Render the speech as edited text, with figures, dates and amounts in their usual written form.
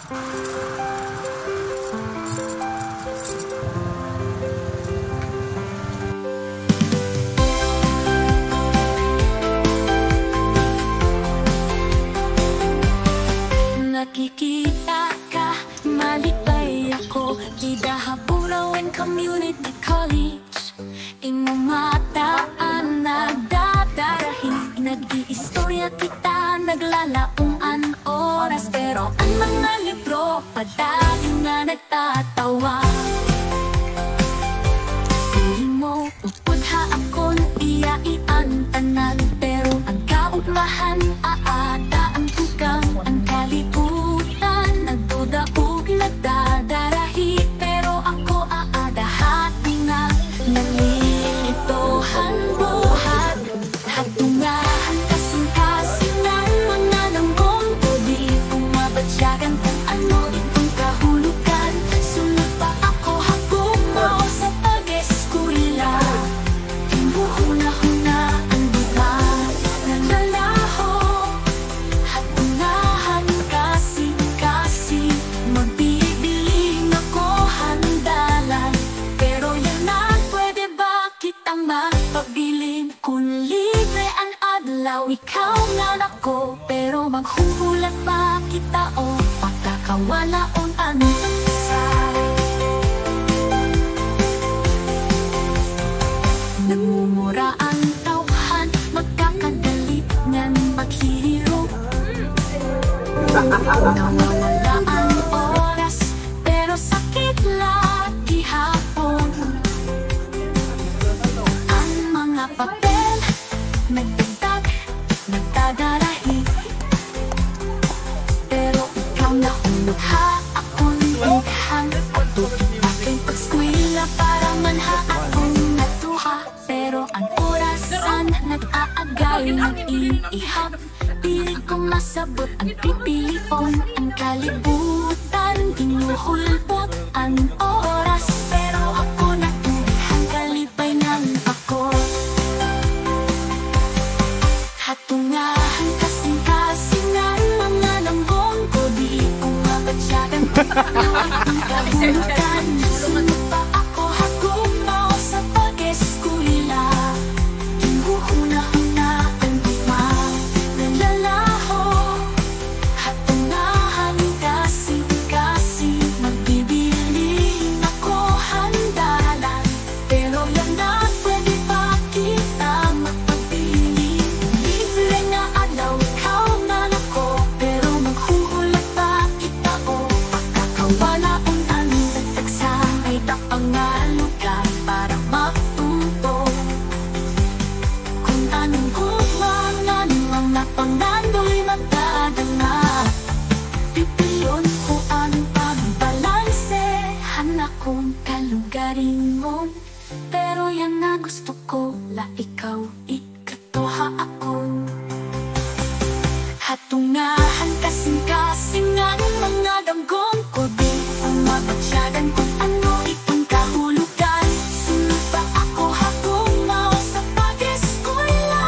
Nakikita ka, malipay ako. Kidahaburaw and Community College. Imong mataan nagdadarahin. Nag-iistorya kita, naglalaungan oras. Pero ang mga libro, padagin nga nagtatawa. Sige mo, upudha akong iyaian tanan. Pero ang kaugmahan, aada ang tukang. Ang kalibutan, nagdudaog nagdadarahi. Pero ako aadahati nga, nalilitohan buhat. Hatungahan kasing-kasing ng mga langgong. Di pumabatyagan kung ano itong kahulugan. Sunod pa ako hagumaw sa pag-eskwela. Huna-huna ang bukas nalalaho. Hatungahan kasing-kasing. Magbibiling ako handalan. Pero yan na, pwede ba kitang magpabilin? Kung libre ang adlaw, ikaw nga nako. Pero maghuhulat pa kita o pagkakawalaon ang isa. Nagmumura ang tauhan, magkakagalit ngan maghihirap. Nawawala ang oras, pero sakit lagi hapon. Ang mga papel, nagdagdag, nagdadarahi. Pero ikaw na umukha, ako'y ikhang. Aking pagskwila para manha akong natuha. Pero ang orasan, nag-aagay, nag-iihap. Pilit kong masabot ang pipilion. Ang kalibutan, inuhulbot ang oras. Pero ako natulihang kalipay ng ako. Hatungahan kasing-kasing ang mga langgong ko. Di pumabatyagan kung ano ang kahulugan. Sunod pa ako hagumaw sa pag-eskwela. Huna-huna ang buwan nalalaho. Hatungahan kasing-kasing. Magbibiling ako handalan. Pero yan na, pwede pa kita magpabiling. Libre nga adlaw, ikaw nga nako. Pero maghuhulat pa kita o pagkakawalaon ang dagdag sa may tapangalugan para matuto. Kung anong kumangan ang napangando'y magdadanga. Pipilion ko ang pagbalansehan akong kalugarin mo. Pero yan na gusto ko, la ikaw, ikatuha ako. Hatungahan kasing-kasing ang mga danggong ko. Di umabatsyagan kung ano itong kahulugan. Sunod pa ako hagumaw sa pag-eskwela.